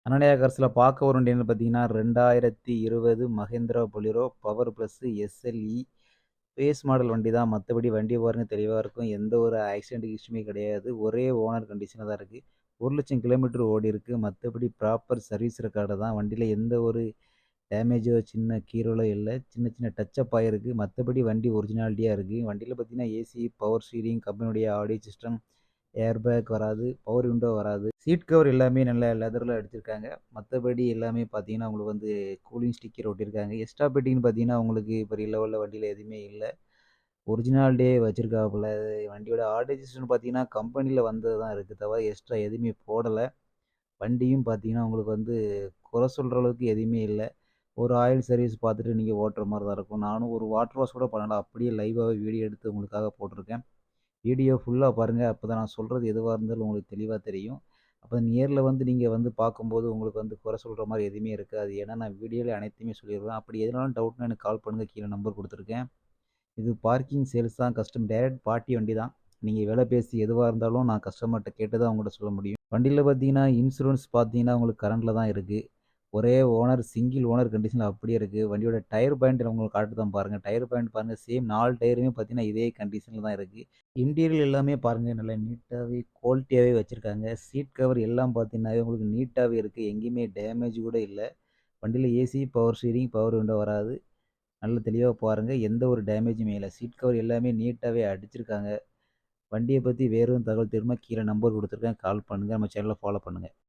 அனன்யா கார்ஸில் பார்க்க ஒரு வண்டி பார்த்தீங்கன்னா 2020 Mahindra Bolero power plus SLE base model வண்டி தான். மற்றபடி வண்டி பாருங்க தெளிவாக இருக்கும். எந்த ஒரு ஆக்சிடென்ட் ஹிஸ்ட்ரியுமே கிடையாது. ஒரே ஓனர் கண்டிஷனில் தான் இருக்குது. 1,00,000 கிலோமீட்டர் ஓடி இருக்குது. மற்றபடி ப்ராப்பர் சர்வீஸ் ரெக்கார்டு தான். வண்டியில் எந்த ஒரு டேமேஜோ சின்ன கீறலோ இல்லை. சின்ன சின்ன டச்சப் ஆகிருக்கு. மற்றபடி வண்டி ஒரிஜினாலிட்டியாக இருக்குது. வண்டியில் பார்த்தீங்கன்னா ஏசி, பவர் ஸ்டீரிங், கம்பெனியுடைய ஆடியோ சிஸ்டம், ஏர் பேக் வராது, பவர் விண்டோ வராது. சீட் கவர் எல்லாமே நல்ல லெதரில் அடிச்சிருக்காங்க. மற்றபடி எல்லாமே பார்த்தீங்கன்னா உங்களுக்கு வந்து கூலிங் ஸ்டிக்கர் ஒட்டியிருக்காங்க. எக்ஸ்ட்ரா பெட்டிங்னு பார்த்தீங்கன்னா உங்களுக்கு பெரிய லெவலில் வண்டியில் எதுவுமே இல்லை. ஒரிஜினாலிட்டியே வச்சுருக்காப்புல. வண்டியோட ஆடியோ சிஸ்டம் பார்த்தீங்கன்னா கம்பெனியில் வந்தது தான் இருக்குது, தவிர எக்ஸ்ட்ரா எதுவுமே போடலை. வண்டியும் பார்த்தீங்கன்னா உங்களுக்கு வந்து குறை சொல்கிற அளவுக்கு எதுவுமே இல்லை. ஒரு ஆயில் சர்வீஸ் பார்த்துட்டு நீங்கள் ஓட்டுற மாதிரி தான் இருக்கும். நானும் ஒரு வாட்டர் வாஷ் கூட பண்ணல. அப்படியே லைவாகவே வீடியோ எடுத்து உங்களுக்காக போட்டிருக்கேன். வீடியோ ஃபுல்லாக பாருங்கள். அப்போ தான் நான் சொல்கிறது எதுவாக இருந்தாலும் உங்களுக்கு தெளிவாக தெரியும். அப்போ நேரில் வந்து நீங்கள் வந்து பார்க்கும்போது உங்களுக்கு வந்து குறை சொல்கிற மாதிரி எதுவுமே இருக்காது. ஏன்னா நான் வீடியோவில் அனைத்துமே சொல்லிடுவேன். அப்படி எதுனாலும் டவுட்னா எனக்கு கால் பண்ணுங்கள். கீழே நம்பர் கொடுத்துருக்கேன். இது பார்க்கிங் சேல்ஸ் தான். டைரக்ட் பார்ட்டி வண்டி தான். நீங்கள் விலை பேசி எதுவாக இருந்தாலும் நான் கஸ்டமர்கிட்ட கேட்டு தான் உங்கள்கிட்ட சொல்ல முடியும். வண்டியில் பார்த்தீங்கன்னா இன்சூரன்ஸ் பார்த்தீங்கன்னா உங்களுக்கு கரண்டில் தான் இருக்குது. ஒரே ஓனர், சிங்கிள் ஓனர் கண்டிஷனில் அப்படியே இருக்குது. வண்டியோட டயர் பாயிண்ட் உங்களுக்கு காட்டு தான் பாருங்கள். டயர் பாயிண்ட் பாருங்கள். சேம் 4 டயருமே பார்த்தீங்கன்னா இதே கண்டிஷனில் தான் இருக்குது. இன்டீரியர் எல்லாமே பாருங்கள் நல்லா நீட்டாகவே குவாலிட்டியாகவே வச்சுருக்காங்க. சீட் கவர் எல்லாம் பார்த்தீங்கன்னாவே உங்களுக்கு நீட்டாகவே இருக்குது. எங்கேயுமே டேமேஜ் கூட இல்லை. வண்டியில் AC, power steering, power window வராது. நல்ல தெளிவாக பாருங்கள். எந்த ஒரு டேமேஜுமே இல்லை. சீட் கவர் எல்லாமே நீட்டாகவே அடிச்சிருக்காங்க. வண்டியை பற்றி வேறு தகவல் தெரியுமா, கீழே நம்பர் கொடுத்துருக்கேன். கால் பண்ணுங்கள். நம்ம சேனலை ஃபாலோ பண்ணுங்கள்.